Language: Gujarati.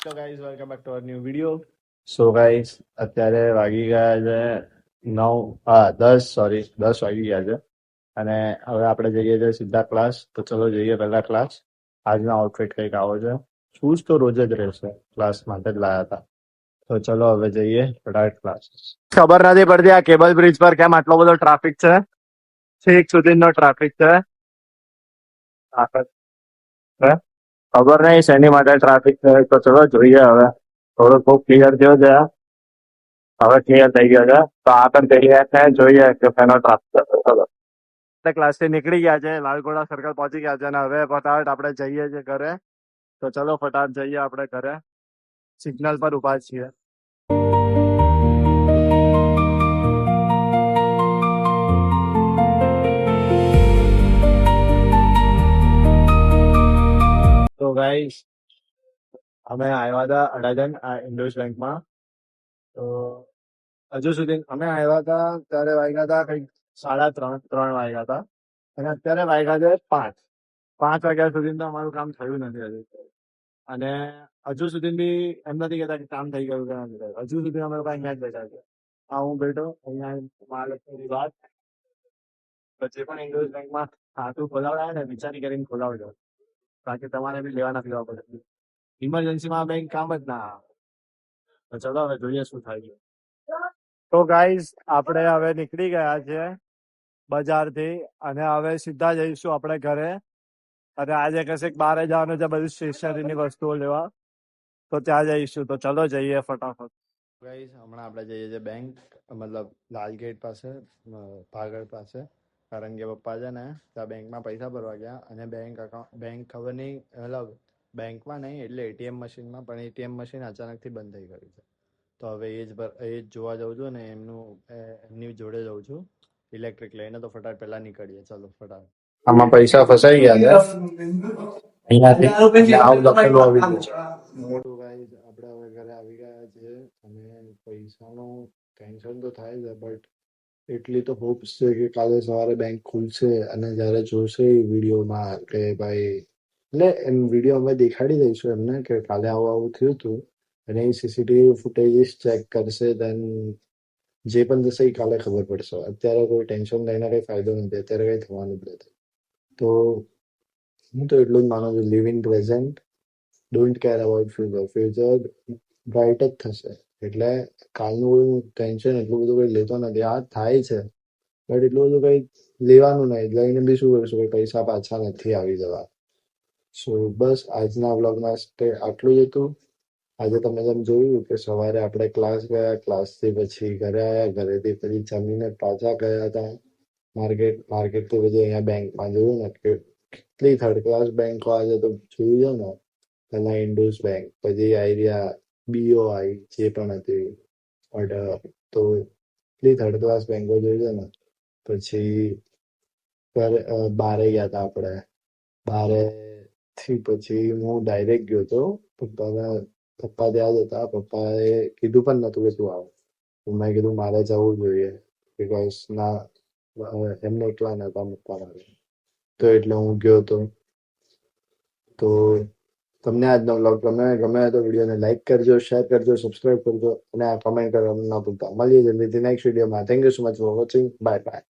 તો guys welcome back to our new video. So guys અત્યારે વાગી ગયા છે 10 વાગી ગયા છે અને હવે આપણે જઈએ છીએ સીધા ક્લાસ. તો ચલો જઈએ પહેલા ક્લાસ. આજનો આઉટફિટ કંઈક આવો છે. શૂઝ તો રોજ જ રહેશે, ક્લાસ માટે જ લાયા હતા. તો ચલો હવે જઈએ ફટાફટ ક્લાસ. ખબર નથી પડતી આ કેબલ બ્રિજ પર કેમ આટલો બધો ટ્રાફિક છે. છેક સુધીનો ટ્રાફિક છે. ખબર નહીં શેની માટે ટ્રાફિક છે. તો ચલો જોઈએ હવે. થોડો ખૂબ ક્લિયર થયો છે. હવે ક્લિયર થઈ ગયો છે. તો આગળ જઈએ ને જોઈએ કે શેનો ટ્રાફિક છે. ચલો ક્લાસ થી નીકળી ગયા છે, લાલગોડા સર્કલ પહોંચી ગયા છે અને હવે ફટાફટ આપણે જઈએ છીએ ઘરે. તો ચલો ફટાફટ જઈએ આપણે ઘરે. સિગ્નલ પર ઉભા છીએ. તો ગાઈસ અમે આવ્યા હતા અડાજણ ઇન્ડોસ બેંકમાં. તો હજુ સુધી અમે આવ્યા હતા ત્યારે વાગ્યા હતા કંઈક 3:30 વાગ્યા હતા અને અત્યારે વાગ્યા છે 5 વાગ્યા સુધી તો અમારું કામ થયું નથી હજુ. અને હજુ સુધી બી એમ નથી કહેતા કે કામ થઈ ગયું કે નથી થયું. હજુ સુધી અમે લોકો અહીંયા જ બેઠા છે. આ હું બેઠો અહીંયા મહાલક્ષ્મીની વાત. જે પણ ઇન્ડોસ બેંકમાં ખાતું ખોલાવડાવે ને વિચારી કરીને ખોલાવજો, કારણ કે તમારે બી લેવાના પીવા પડે. ઇમરજન્સીમાં બેંક કામ જ ના આવે. તો ચલો હવે જોઈએ શું થાય છે. તો ગાઈઝ આપણે હવે નીકળી ગયા છે બજારથી અને હવે સીધા જઈશું આપણે ઘરે. અને આજે કશેક બહાર જવાનું છે બધું સ્ટેશનરીની વસ્તુઓ લેવા. તો ત્યાં જઈશું. તો ચલો જઈએ ફટાફટ. ગાઈઝ હમણાં આપણે જઈએ છીએ બેંક, મતલબ લાલ ગેટ પાસે, ભાગળ પાસે. કારણ કે પપ્પા છે ને ત્યાં બેંકમાં પૈસા ભરવા ગયા અને બેંક ખબર નહીં, મતલબ બેંકમાં નહીં એટલે એટીએમ મશીનમાં, પણ એટીએમ મશીન અચાનકથી બંધ થઈ ગયું છે. તો હવે એ જ જોવા જાઉં છું અને એમની જોડે જાઉં છું ઇલેક્ટ્રિક લઈને. તો ફટાફટ પહેલા નીકળીએ. ચલો ફટાફટ. આમાં પૈસા ફસાઈ ગયા છે અહીંયાથી. આવું લખેલું આવી ગયું છે. મોટું ગાઈઝ આપણે હવે ઘરે આવી ગયા છે અને પૈસાનું ટેન્શન તો થાય છે, બટ એટલી તો હોપ્સ છે કે કાલે સવારે બેંક ખુલશે અને જ્યારે જોશે વિડીયોમાં કે ભાઈ, એટલે એમ વિડીયો અમે દેખાડી દઈશું એમને કે કાલે આવું આવું થયું હતું અને એ સીસીટીવી ફૂટેજીસ ચેક કરશે. દેન જે પણ થશે એ કાલે ખબર પડશે. અત્યારે કોઈ ટેન્શન લઈને કઈ ફાયદો નથી, અત્યારે કઈ થવાનું જ નથી. તો હું તો એટલું જ માનું છું, live in present, don't care about future. Future bright જ થશે. એટલે કાલનું ટેન્શન એટલું બધું કઈ લેતો નથી. આ થાય છે બટ એટલું બધું કઈ લેવાનું નહીં. લઈને બી શું કરશું, પૈસા પાછા નથી આવી જવા. સો બસ આજના બ્લોગમાં આટલું જ હતું. આજે તમે જેમ જોયું કે સવારે આપણે ક્લાસ ગયા, ક્લાસથી પછી ઘરે આવ્યા, ઘરેથી પછી જમીને પાછા ગયા હતા માર્કેટથી પછી અહીંયા બેંકમાં જોયું ને કે કેટલી થર્ડ ક્લાસ બેંકો આજે તો જોઈ જાઓ ને. પહેલા ઇન્ડોસ બેંક, પછી આઈડિયા, બીઓઆઈ જે પણ હતી, તો એટલી થર્ડ ક્લાસ બેંકો જોઈ છે ને. પછી બારે ગયા હતા આપણે. બારે થી પછી હું ડાયરેક્ટ ગયો હતો પપ્પા ત્યાં જ હતા. પપ્પાએ કીધું પણ નતું કે તું આવ. તો મેં કીધું મારે જવું જોઈએ, બીકોઝ ના એમને એકલા નતા મૂકવા માટે. તો એટલે હું ગયો હતો. તો તમને આજનો વ્લોગ ગમે તો વિડીયોને લાઈક કરજો, શેર કરજો, સબસ્ક્રાઇબ કરજો અને આ કમેન્ટ કરવાનું ના ભૂલતા. મળીએ જલ્દીથી નેક્સ્ટ વિડીયોમાં. Thank you so much for watching. Bye bye.